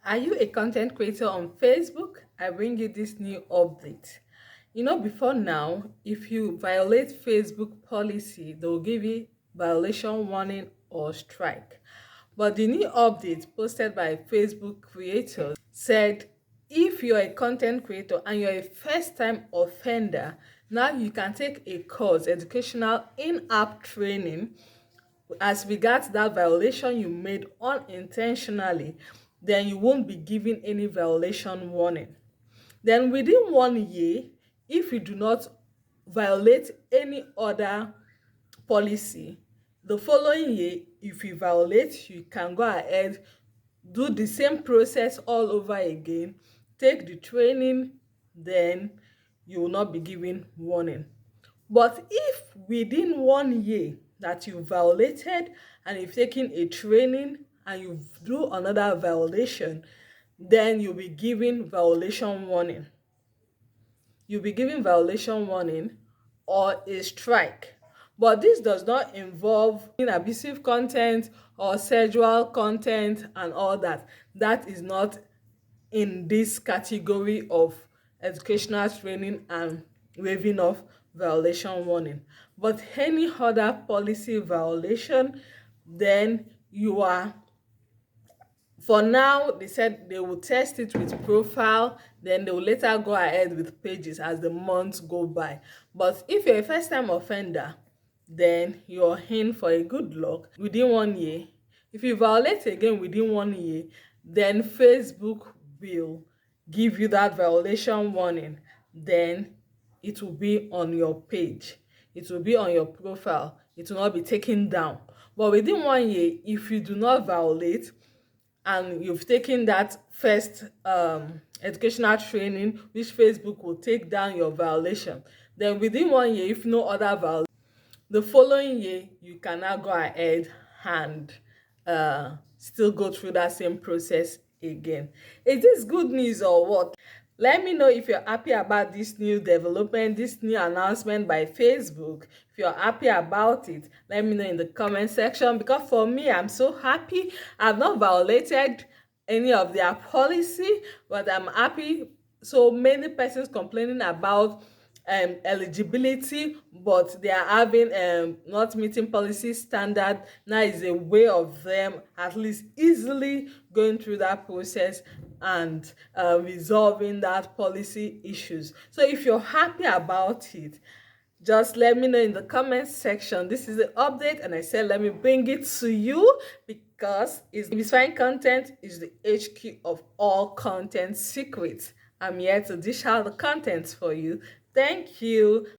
Are you a content creator on Facebook? I bring you this new update. Before now, if you violate Facebook policy, they'll give you violation warning or strike. But the new update posted by Facebook creators said if you're a content creator and you're a first-time offender, now you can take a course, educational in-app training as regards that violation you made unintentionally, then you won't be given any violation warning. Then within 1 year, if you do not violate any other policy, the following year, if you violate, you can go ahead, do the same process all over again, take the training, then you will not be given warning. But if within 1 year that you violated and you've taken a training and you do another violation, then you'll be given violation warning. You'll be given violation warning or a strike. But this does not involve abusive content or sexual content and all that. That is not in this category of educational training and waiving of violation warning. But any other policy violation, then you are, for now, they said they will test it with profile, then they will later go ahead with pages as the months go by. But if you're a first-time offender, then you're in for a good luck within 1 year. If you violate again within 1 year, then Facebook will give you that violation warning. Then it will be on your page. It will be on your profile. It will not be taken down. But within 1 year, if you do not violate, and you've taken that first educational training, which Facebook will take down your violation, then within 1 year, if no other violation, the following year you can now go ahead and still go through that same process again. Is this good news or what? Let me know if you're happy about this new development, this new announcement by Facebook. If you're happy about it, let me know in the comment section, because for me, I'm so happy. I've not violated any of their policy, but I'm happy. So many persons complaining about eligibility, but they are having not meeting policy standard. Now is a way of them at least easily going through that process and resolving that policy issues. So if you're happy about it, just let me know in the comment section. This is the update, and I said let me bring it to you because it's fine. Content is the HQ of all content secrets. I'm here to dish out the contents for you. Thank you.